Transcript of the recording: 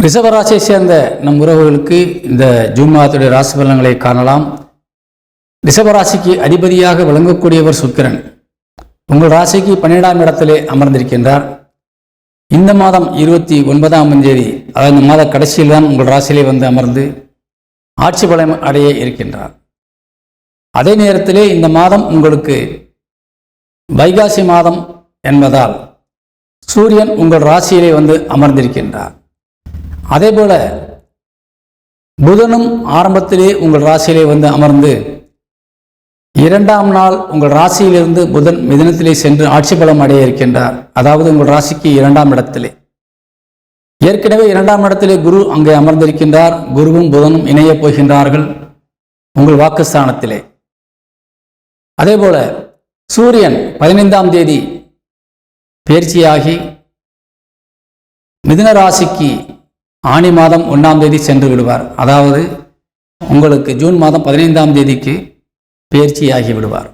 ரிஷபராசியை சேர்ந்த நம் உறவுகளுக்கு இந்த ஜூன் மாதத்துடைய ராசி பலன்களை காணலாம். ரிஷபராசிக்கு அதிபதியாக விளங்கக்கூடியவர் சுக்கிரன் உங்கள் ராசிக்கு 12ஆம் இடத்திலே அமர்ந்திருக்கின்றார். இந்த மாதம் 29ஆம் தேதி, அதாவது இந்த மாத கடைசியில் தான் உங்கள் ராசியிலே வந்து அமர்ந்து ஆட்சி பலம் அடைய இருக்கின்றார். அதே நேரத்திலே இந்த மாதம் உங்களுக்கு வைகாசி மாதம் என்பதால் சூரியன் உங்கள் ராசியிலே வந்து அமர்ந்திருக்கின்றார். அதேபோல புதனும் ஆரம்பத்திலே உங்கள் ராசியிலே வந்து அமர்ந்து 2ஆம் நாள் உங்கள் ராசியிலிருந்து புதன் மிதுனத்திலே சென்று ஆட்சி பலம் அடைய இருக்கின்றார். அதாவது உங்கள் ராசிக்கு 2ஆம் இடத்திலே, ஏற்கனவே 2ஆம் இடத்திலே குரு அங்கே அமர்ந்திருக்கின்றார். குருவும் புதனும் இணையப் போகின்றார்கள் உங்கள் வாக்குஸ்தானத்திலே. அதேபோல சூரியன் 15ஆம் தேதி பயிற்சியாகி மிதுன ராசிக்கு ஆனி மாதம் 1ஆம் தேதி சென்று விடுவார். அதாவது உங்களுக்கு ஜூன் மாதம் 15ஆம் தேதிக்கு பயிற்சியாகி விடுவார்.